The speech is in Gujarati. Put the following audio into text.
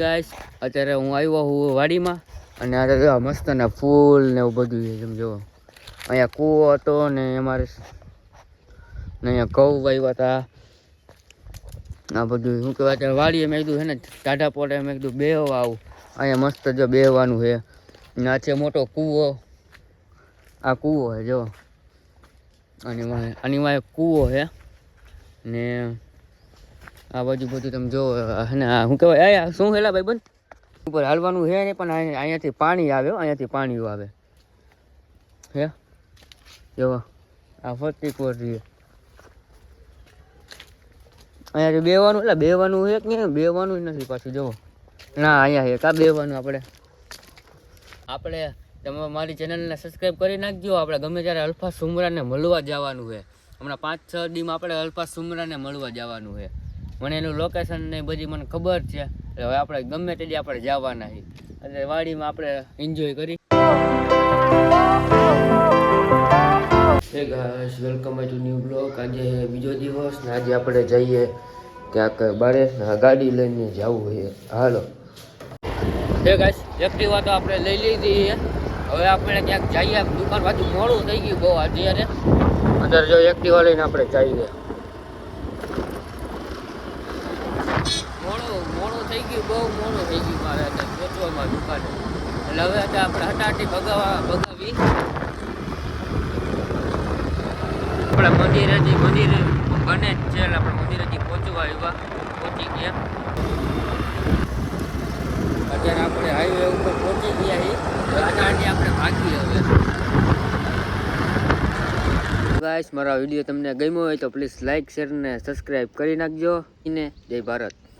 ગાઈસ અત્યારે હું આવ્યો હું વાડીમાં અને આ મસ્ત ને ફૂલ ને એવું બધું છે સમજો અહીંયા કૂવો હતો ને અમારે ને અહીંયા ઘઉં વાવ્યા હતા આ બધું શું કહેવાય અત્યારે વાડીએ મેં કીધું છે ને ટાઢા પોટે મેં કીધું બેહવા આવું અહીંયા મસ્ત જો બેહવાનું છે ને આ છે મોટો કૂવો આ કૂવો છે જો આની વાંહે કૂવો છે ને આ બાજુ બધું તમે જો હે ને શું કહેવાય અહીંયા શું હેલા ભાઈ બંધ ઉપર હાલવાનું છે નહીં પણ અહીંયાથી પાણી આવે અહીંયાથી પાણી આવે હે જો આ ફરતી કોરી અહીંયાથી બેવાનું એટલે બેવાનું છે કે નહીં બેવાનું જ નથી પાછું જુઓ ના અહીંયા છે કાં બેવાનું આપણે તમે મારી ચેનલને સબસ્ક્રાઈબ કરી નાખજો આપણે ગમે ત્યારે અલ્ફા સુમરાને મળવા જવાનું છે હમણાં 5-6 દીમાં આપણે અલ્ફા સુમરાને મળવા જવાનું છે મને એનું લોકેશન ને બધી મને ખબર છે હવે આપણે ગમે તે આપણે જવાના છીએ એટલે વાડીમાં આપણે એન્જોય કરી હે guys welcome to new blog આજે બીજો દિવસ ને આજે આપણે જઈએ ક્યાંક બારે ગાડી લઈને જવું છે હાલો હે ગાઈસ એક્ટિવા તો આપણે લઈ લીધી છે હવે આપણે ક્યાંક જઈએ દુકાન બાજુ મોડું થઈ ગયું બહુ અત્યારે અંદર જો એક્ટિવા લઈને આપણે જઈએ મોડું થઈ ગયું બહુ મોડું થઈ ગયું મારે અત્યારે પહોંચવામાં દુકાને એટલે હવે અત્યારે આપણે હટાટી ભગાવી આપણે મંદિરેથી મંદિર બને જ છે એટલે આપણે મંદિરેથી પહોંચી ગયા અત્યારે આપણે હાઈવે ઉપર પહોંચી ગયા છીએ હટાટી આપણે ભાગી હવે ગાઈસ મારા વિડીયો તમને ગમ્યો હોય તો પ્લીઝ લાઈક શેર ને સબસ્ક્રાઈબ કરી નાખજો ને જય ભારત